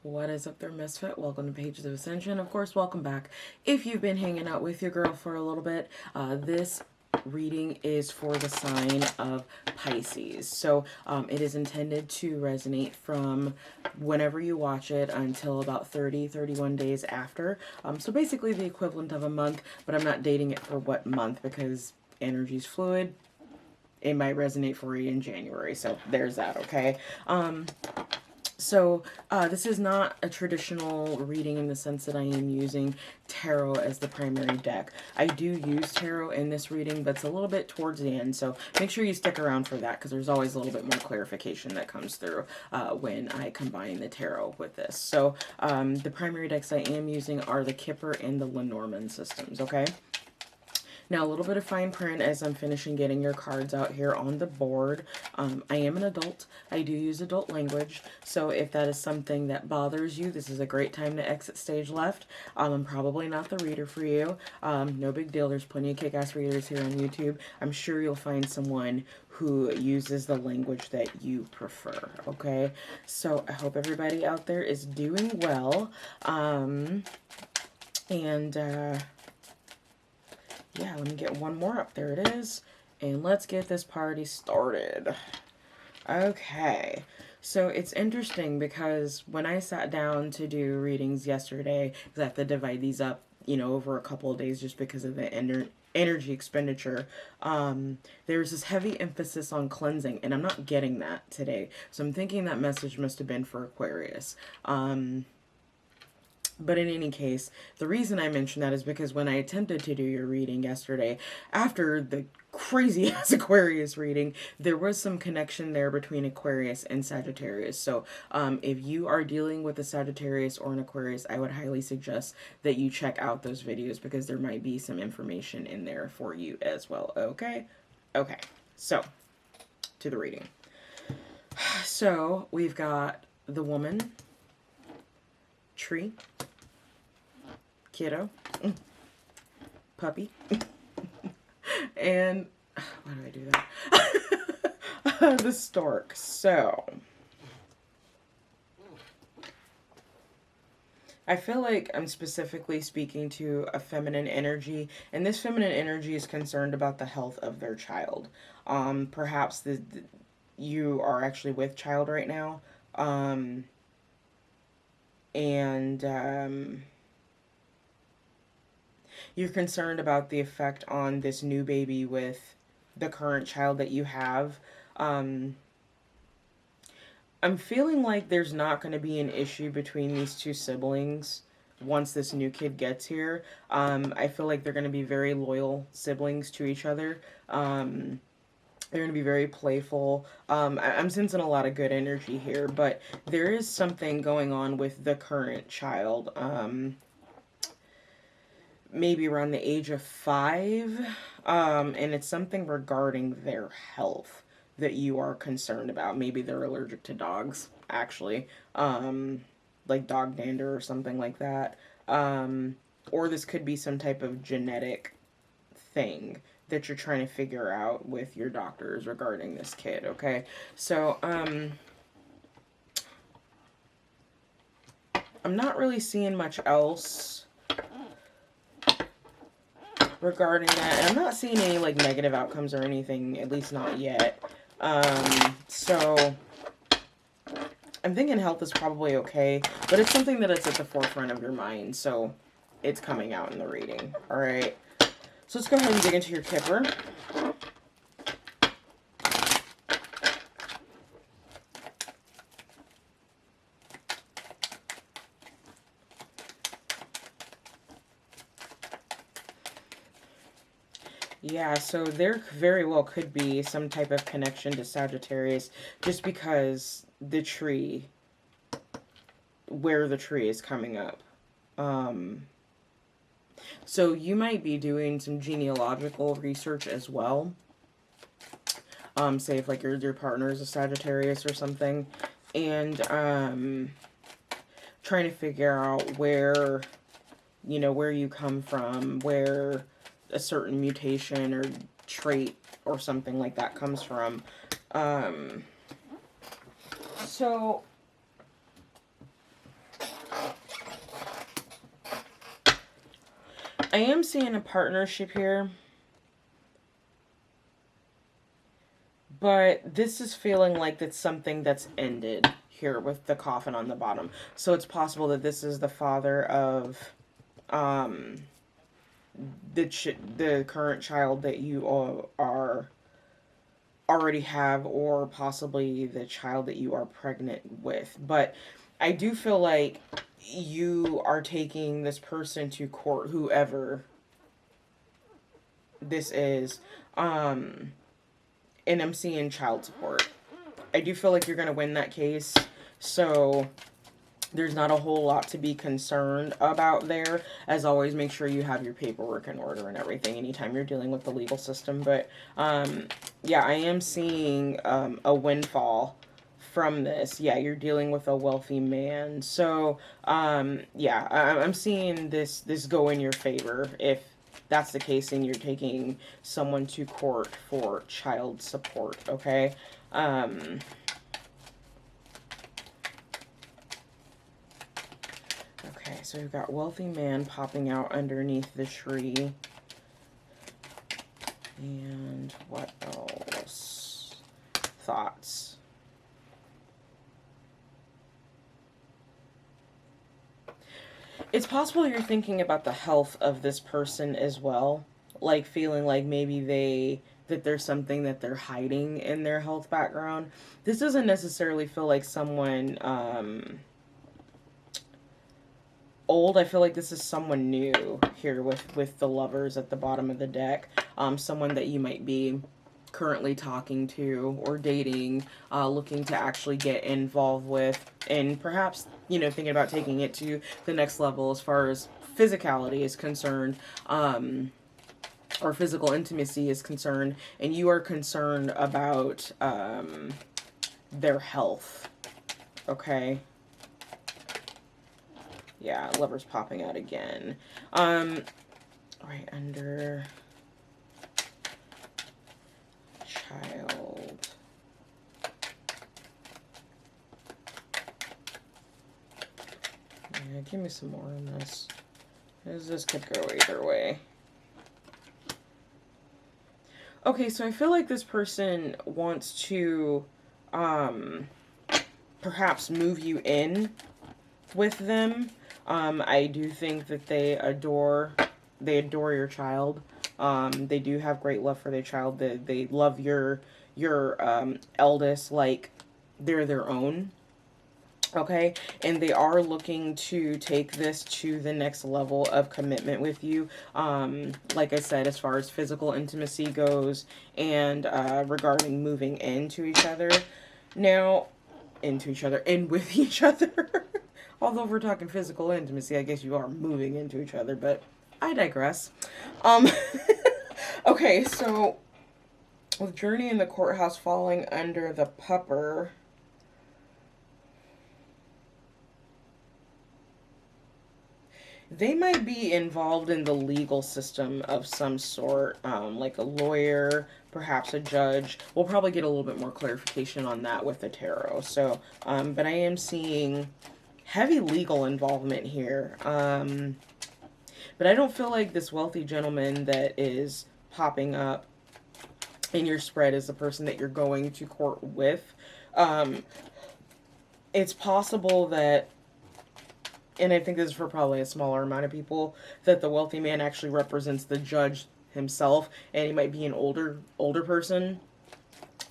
What is up there, Misfit? Welcome to Pages of Ascension. Of course, welcome back. If you've been hanging out with your girl for a little bit, this reading is for the sign of Pisces. So it is intended to resonate from whenever you watch it until about 31 days after. So basically the equivalent of a month, but I'm not dating it for what month because energy's fluid. It might resonate for you in January. So there's that, okay? So this is not a traditional reading in the sense that I am using tarot as the primary deck. I do use tarot in this reading, but it's a little bit towards the end. So make sure you stick around for that because there's always a little bit more clarification that comes through when I combine the tarot with this. So the primary decks I am using are the Kipper and the Lenormand systems, okay? Now, a little bit of fine print as I'm finishing getting your cards out here on the board. I am an adult. I do use adult language. So if that is something that bothers you, this is a great time to exit stage left. I'm probably not the reader for you. No big deal. There's plenty of kick-ass readers here on YouTube. I'm sure you'll find someone who uses the language that you prefer, okay? So I hope everybody out there is doing well. Yeah, let me get one more up. There it is. And let's get this party started. Okay. So it's interesting because when I sat down to do readings yesterday, because I have to divide these up, you know, over a couple of days just because of the energy expenditure, there's this heavy emphasis on cleansing, and I'm not getting that today. So I'm thinking that message must have been for Aquarius. But in any case, the reason I mention that is because when I attempted to do your reading yesterday, after the crazy ass Aquarius reading, there was some connection there between Aquarius and Sagittarius. So if you are dealing with a Sagittarius or an Aquarius, I would highly suggest that you check out those videos because there might be some information in there for you as well. Okay? Okay. So, to the reading. So, we've got the woman, tree, kiddo, puppy, and why do I do that? The stork. So I feel like I'm specifically speaking to a feminine energy, and this feminine energy is concerned about the health of their child. Perhaps you are actually with child right now, and you're concerned about the effect on this new baby with the current child that you have. I'm feeling like there's not going to be an issue between these two siblings once this new kid gets here. I feel like they're going to be very loyal siblings to each other. They're going to be very playful. I'm sensing a lot of good energy here, but there is something going on with the current child. Maybe around the age of 5, and it's something regarding their health that you are concerned about. Maybe they're allergic to dogs, actually, like dog dander or something like that, or this could be some type of genetic thing that you're trying to figure out with your doctors regarding this kid, okay? So, I'm not really seeing much else regarding that. And I'm not seeing any like negative outcomes or anything, at least not yet. So I'm thinking health is probably okay, but it's something that it's at the forefront of your mind, so it's coming out in the reading. All right, so let's go ahead and dig into your Kipper. Yeah, so there very well could be some type of connection to Sagittarius just because the tree, where the tree is coming up. So you might be doing some genealogical research as well. Say if like your partner is a Sagittarius or something, and trying to figure out where, you know, where you come from, where a certain mutation or trait or something like that comes from. So I am seeing a partnership here, but this is feeling like it's something that's ended here with the coffin on the bottom. So it's possible that this is the father of the current child that you all are already have, or possibly the child that you are pregnant with. But I do feel like you are taking this person to court, whoever this is, and I'm seeing child support. I do feel like you're going to win that case, so there's not a whole lot to be concerned about there. As always, make sure you have your paperwork in order and everything anytime you're dealing with the legal system. But yeah, I am seeing a windfall from this. Yeah, you're dealing with a wealthy man. So yeah, I'm seeing this go in your favor if that's the case and you're taking someone to court for child support, okay? Okay, so we've got wealthy man popping out underneath the tree. And what else? Thoughts. It's possible you're thinking about the health of this person as well. Like feeling like maybe that there's something that they're hiding in their health background. This doesn't necessarily feel like someone old. I feel like this is someone new here with the lovers at the bottom of the deck. Someone that you might be currently talking to or dating, looking to actually get involved with, and perhaps, you know, thinking about taking it to the next level as far as physicality is concerned, or physical intimacy is concerned, and you are concerned about their health. Okay. Yeah, Lover's popping out again. Right under child. Yeah, give me some more on this. This could go either way. Okay, so I feel like this person wants to perhaps move you in with them. I do think that they adore your child. They do have great love for their child. They love your eldest like they're their own. Okay, and they are looking to take this to the next level of commitment with you. Like I said, as far as physical intimacy goes, and regarding moving into each other. Now, into each other and with each other. Although if we're talking physical intimacy, I guess you are moving into each other, but I digress. Okay, so with Journey in the Courthouse falling under the pupper, they might be involved in the legal system of some sort, like a lawyer, perhaps a judge. We'll probably get a little bit more clarification on that with the tarot. So, but I am seeing heavy legal involvement here. But I don't feel like this wealthy gentleman that is popping up in your spread is the person that you're going to court with. It's possible that, and I think this is for probably a smaller amount of people, that the wealthy man actually represents the judge himself, and he might be an older person.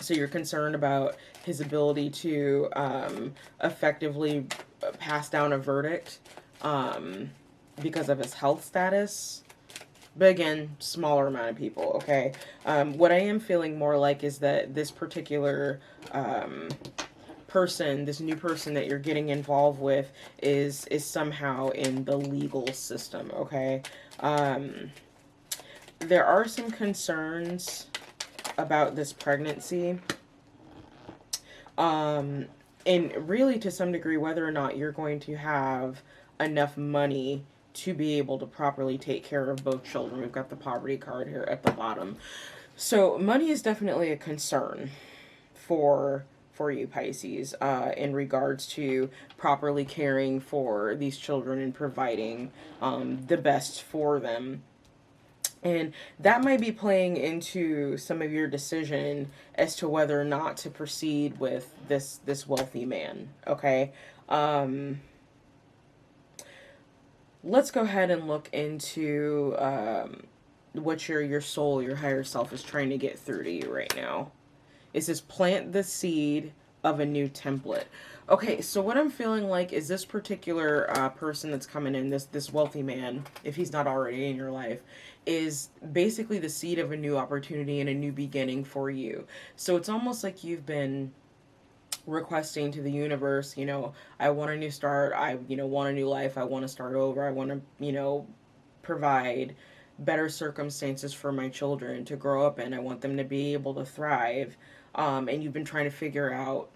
So you're concerned about his ability to effectively pass down a verdict because of his health status. But again, smaller amount of people, okay? What I am feeling more like is that this particular person, this new person that you're getting involved with is somehow in the legal system, okay? There are some concerns about this pregnancy. And really, to some degree, whether or not you're going to have enough money to be able to properly take care of both children. We've got the poverty card here at the bottom. So money is definitely a concern for you, Pisces, in regards to properly caring for these children and providing the best for them. And that might be playing into some of your decision as to whether or not to proceed with this wealthy man. Okay. Let's go ahead and look into what your soul, your higher self is trying to get through to you right now. It says plant the seed of a new template. Okay, so what I'm feeling like is this particular person that's coming in, this wealthy man, if he's not already in your life, is basically the seed of a new opportunity and a new beginning for you. So it's almost like you've been requesting to the universe, I want a new start. I, want a new life. I want to start over. I want to, provide better circumstances for my children to grow up in. I want them to be able to thrive. And you've been trying to figure out,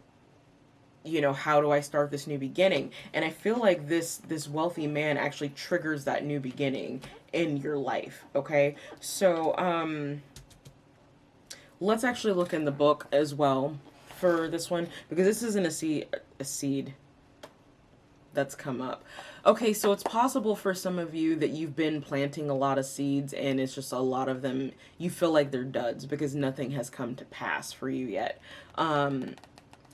how do I start this new beginning? And I feel like this wealthy man actually triggers that new beginning in your life. Okay. So, let's actually look in the book as well for this one, because this isn't a seed that's come up. Okay, so it's possible for some of you that you've been planting a lot of seeds and it's just a lot of them, you feel like they're duds because nothing has come to pass for you yet.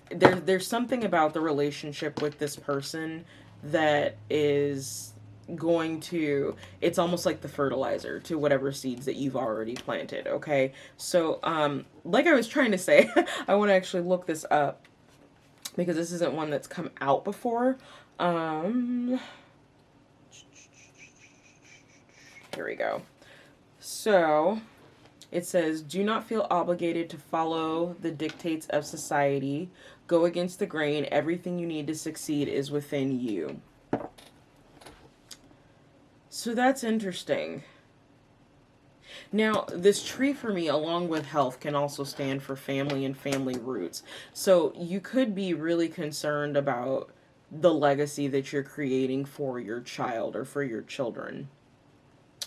There's something about the relationship with this person that is going to, it's almost like the fertilizer to whatever seeds that you've already planted. Okay, so like I was trying to say, I want to actually look this up because this isn't one that's come out before. Here we go. So it says, do not feel obligated to follow the dictates of society. Go against the grain. Everything you need to succeed is within you. So that's interesting. Now, this tree for me, along with health, can also stand for family and family roots. So you could be really concerned about the legacy that you're creating for your child or for your children.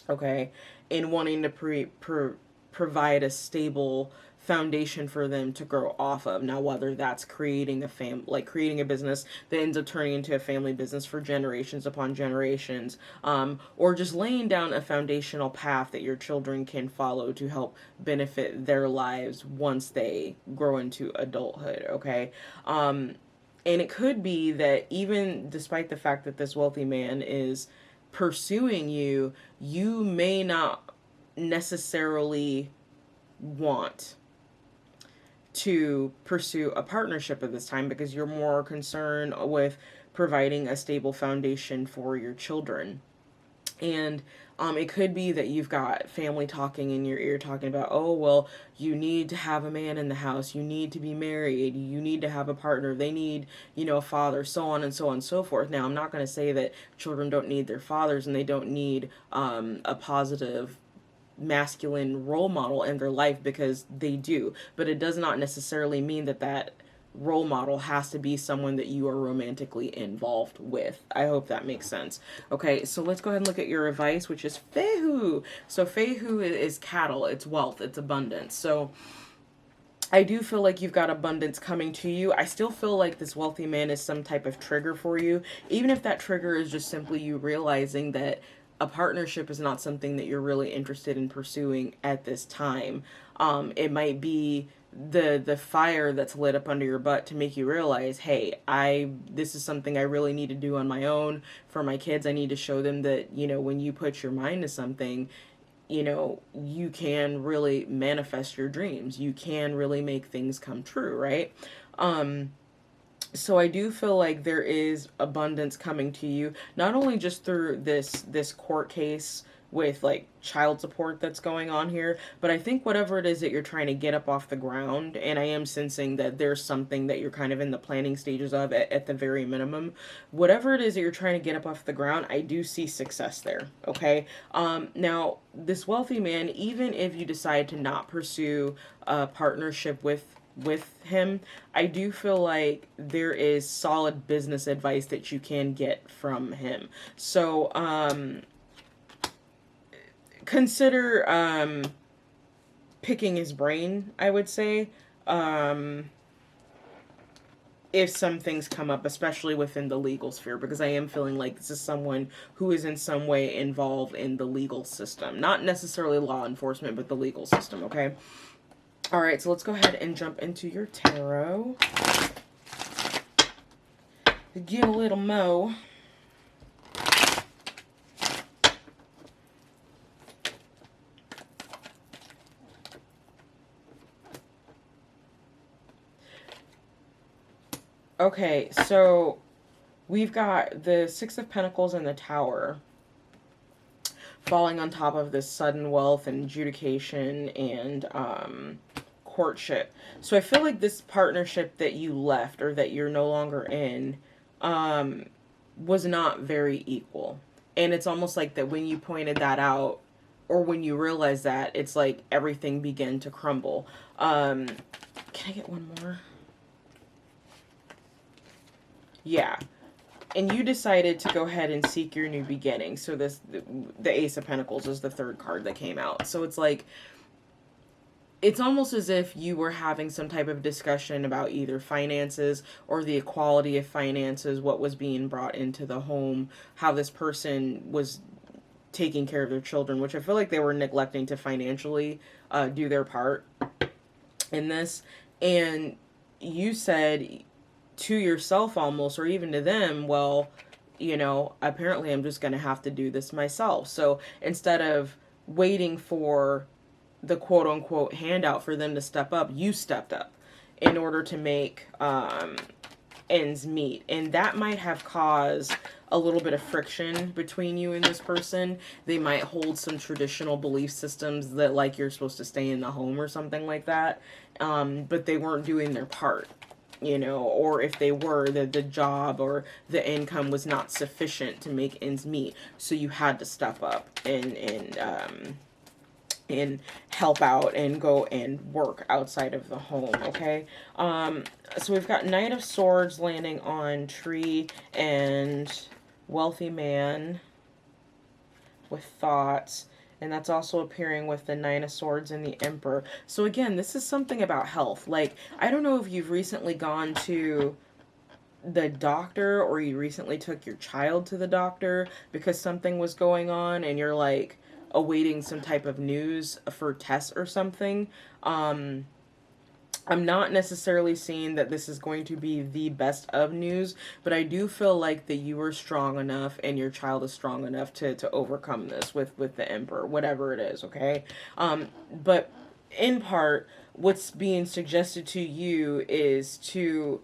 Okay? And wanting to provide a stable foundation for them to grow off of. Now, whether that's creating creating a business that ends up turning into a family business for generations upon generations, or just laying down a foundational path that your children can follow to help benefit their lives once they grow into adulthood. Okay. And it could be that even despite the fact that this wealthy man is pursuing you, you may not necessarily want to pursue a partnership at this time because you're more concerned with providing a stable foundation for your children. And it could be that you've got family talking in your ear talking about, oh, well, you need to have a man in the house. You need to be married. You need to have a partner. They need, a father, so on and so on and so forth. Now, I'm not going to say that children don't need their fathers and they don't need a positive masculine role model in their life, because they do. But it does not necessarily mean that role model has to be someone that you are romantically involved with. I hope that makes sense. Okay, so let's go ahead and look at your advice, which is Fehu. So Fehu is cattle, it's wealth, it's abundance. So I do feel like you've got abundance coming to you. I still feel like this wealthy man is some type of trigger for you, even if that trigger is just simply you realizing that a partnership is not something that you're really interested in pursuing at this time. It might be the fire that's lit up under your butt to make you realize, hey, this is something I really need to do on my own for my kids. I need to show them that, when you put your mind to something, you can really manifest your dreams. You can really make things come true, right? So I do feel like there is abundance coming to you, not only just through this court case with like child support that's going on here, but I think whatever it is that you're trying to get up off the ground, and I am sensing that there's something that you're kind of in the planning stages of at the very minimum, whatever it is that you're trying to get up off the ground, I do see success there. Okay. Now this wealthy man, even if you decide to not pursue a partnership with him, I do feel like there is solid business advice that you can get from him. So consider picking his brain, I would say, if some things come up, especially within the legal sphere, because I am feeling like this is someone who is in some way involved in the legal system. Not necessarily law enforcement, but the legal system, okay? All right, so let's go ahead and jump into your tarot. Get a little mo. Okay, so we've got the Six of Pentacles and the Tower falling on top of this sudden wealth and adjudication and courtship. So I feel like this partnership that you left or that you're no longer in was not very equal. And it's almost like that when you pointed that out, or when you realized that, it's like everything began to crumble. Can I get one more? Yeah. And you decided to go ahead and seek your new beginning. So the Ace of Pentacles is the third card that came out. So it's like, it's almost as if you were having some type of discussion about either finances or the equality of finances, what was being brought into the home, how this person was taking care of their children, which I feel like they were neglecting to financially do their part in this. And you said to yourself almost, or even to them, well, you know, apparently I'm just going to have to do this myself. So instead of waiting for the quote unquote handout for them to step up, you stepped up in order to make ends meet. And that might have caused a little bit of friction between you and this person. They might hold some traditional belief systems that like you're supposed to stay in the home or something like that. But they weren't doing their part, you know, or if they were, the job or the income was not sufficient to make ends meet. So you had to step up and help out and go and work outside of the home, okay? So we've got Knight of Swords landing on tree and wealthy man with thoughts. And that's also appearing with the Nine of Swords and the Emperor. So again, this is something about health. Like, I don't know if you've recently gone to the doctor or you recently took your child to the doctor because something was going on and you're like awaiting some type of news for tests or something. I'm not necessarily seeing that this is going to be the best of news, but I do feel like that you are strong enough and your child is strong enough to overcome this with the Emperor, whatever it is, okay? But in part, what's being suggested to you is to,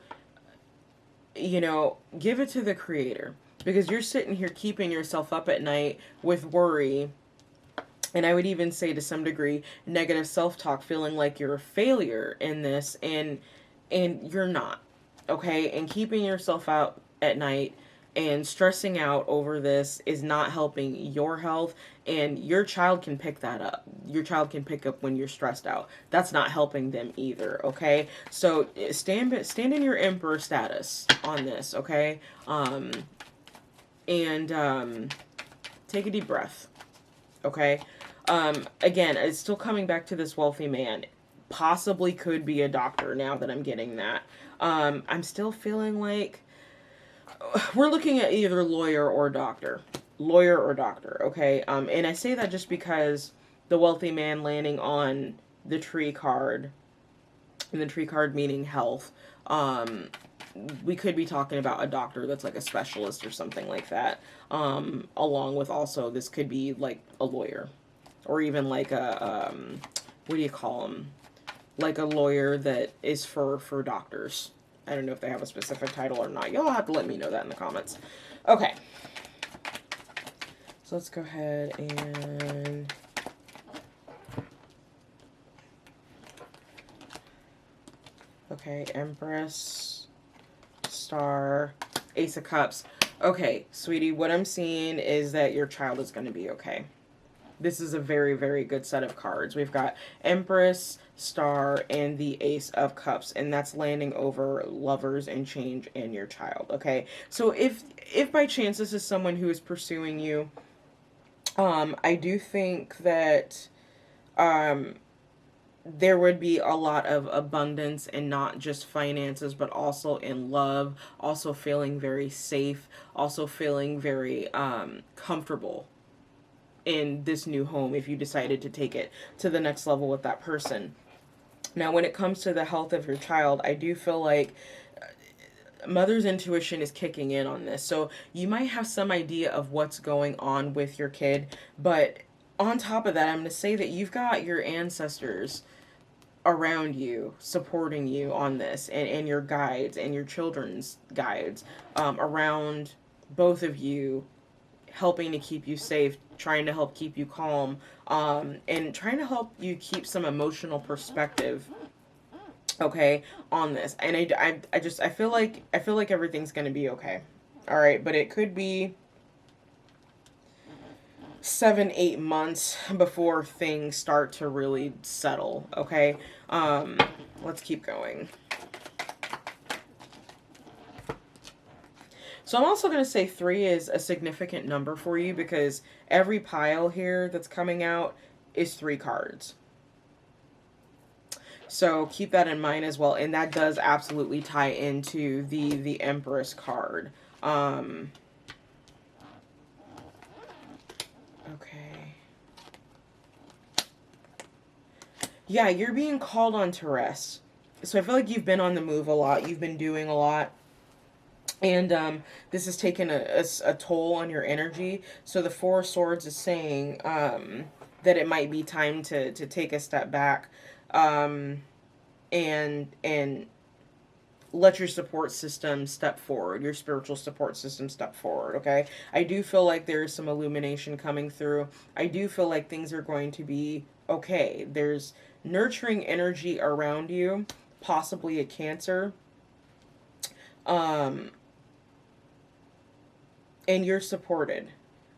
you know, give it to the Creator. Because you're sitting here keeping yourself up at night with worry, and I would even say to some degree, negative self-talk, feeling like you're a failure in this, and you're not, okay? And keeping yourself out at night and stressing out over this is not helping your health, and your child can pick that up. Your child can pick up when you're stressed out. That's not helping them either, okay? So stand in your Emperor status on this, okay? Take a deep breath, okay? Again, it's still coming back to this wealthy man. Possibly could be a doctor now that I'm getting that. I'm still feeling like we're looking at either lawyer or doctor. Lawyer or doctor, okay? And I say that just because the wealthy man landing on the tree card, and the tree card meaning health, we could be talking about a doctor that's like a specialist or something like that. Along with also, this could be like a lawyer. Or even like a, what do you call them? Like a lawyer that is for doctors. I don't know if they have a specific title or not. Y'all have to let me know that in the comments. Okay. So let's go ahead and okay, Empress, Star, Ace of Cups. Okay, sweetie, what I'm seeing is that your child is going to be okay. This is a very, very good set of cards. We've got Empress, Star, and the Ace of Cups, and that's landing over Lovers and Change and your child, okay? So if by chance this is someone who is pursuing you, I do think that there would be a lot of abundance in not just finances, but also in love, also feeling very safe, also feeling very comfortable in this new home if you decided to take it to the next level with that person. Now, when it comes to the health of your child, I do feel like mother's intuition is kicking in on this. So you might have some idea of what's going on with your kid, but on top of that, I'm going to say that you've got your ancestors around you supporting you on this, and your guides and your children's guides around both of you, helping to keep you safe, trying to help keep you calm, and trying to help you keep some emotional perspective, okay, on this. And I feel like everything's gonna be okay. All right, but it could be 7-8 months before things start to really settle, okay? Let's keep going. So I'm also going to say 3 is a significant number for you, because every pile here that's coming out is 3 cards. So keep that in mind as well. And that does absolutely tie into the Empress card. Okay. Yeah, you're being called on to rest. So I feel like you've been on the move a lot. You've been doing a lot. And this has taken a toll on your energy. So the 4 of Swords is saying that it might be time to take a step back and let your support system step forward, your spiritual support system step forward, okay? I do feel like there is some illumination coming through. I do feel like things are going to be okay. There's nurturing energy around you, possibly a Cancer. And you're supported.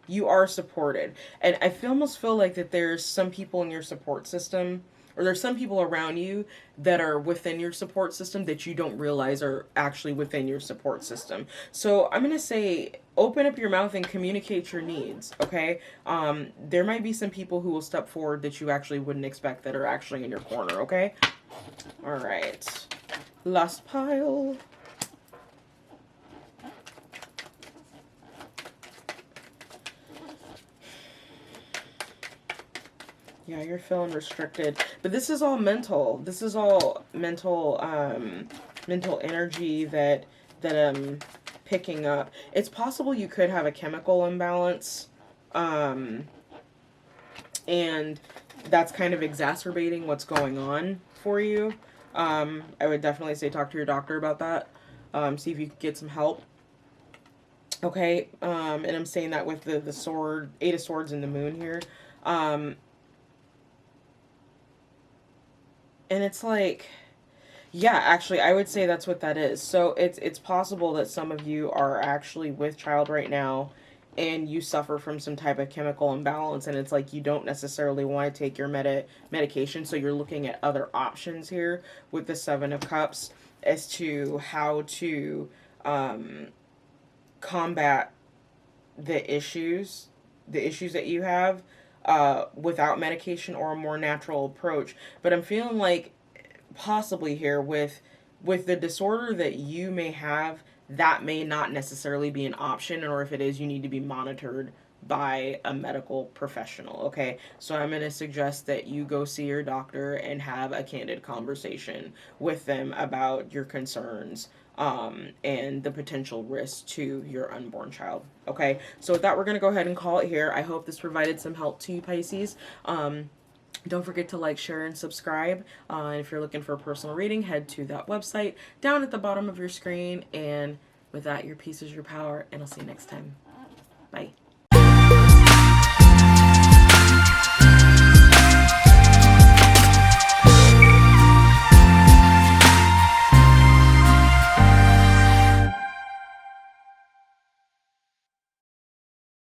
You are supported. And I almost feel like that there's some people in your support system, or there's some people around you that are within your support system that you don't realize are actually within your support system. So I'm going to say, open up your mouth and communicate your needs, okay? There might be some people who will step forward that you actually wouldn't expect that are actually in your corner, okay? All right. Last pile. Yeah, you're feeling restricted, but this is all mental. This is all mental, mental energy that I'm picking up. It's possible you could have a chemical imbalance, and that's kind of exacerbating what's going on for you. I would definitely say talk to your doctor about that. See if you can get some help. Okay, and I'm saying that with the sword, 8 of Swords and the Moon here. And it's like, yeah, actually, I would say that's what that is. So it's possible that some of you are actually with child right now, and you suffer from some type of chemical imbalance, and it's like you don't necessarily want to take your medication, so you're looking at other options here with the 7 of Cups as to how to combat the issues that you have without medication, or a more natural approach. But I'm feeling like possibly here with the disorder that you may have, that may not necessarily be an option, or if it is, you need to be monitored by a medical professional, okay? So I'm going to suggest that you go see your doctor and have a candid conversation with them about your concerns and the potential risk to your unborn child, okay? So with that, we're going to go ahead and call it here. I hope this provided some help to you, Pisces. Don't forget to like, share, and subscribe. And if you're looking for a personal reading, head to that website down at the bottom of your screen. And with that, your peace is your power, and I'll see you next time. Bye.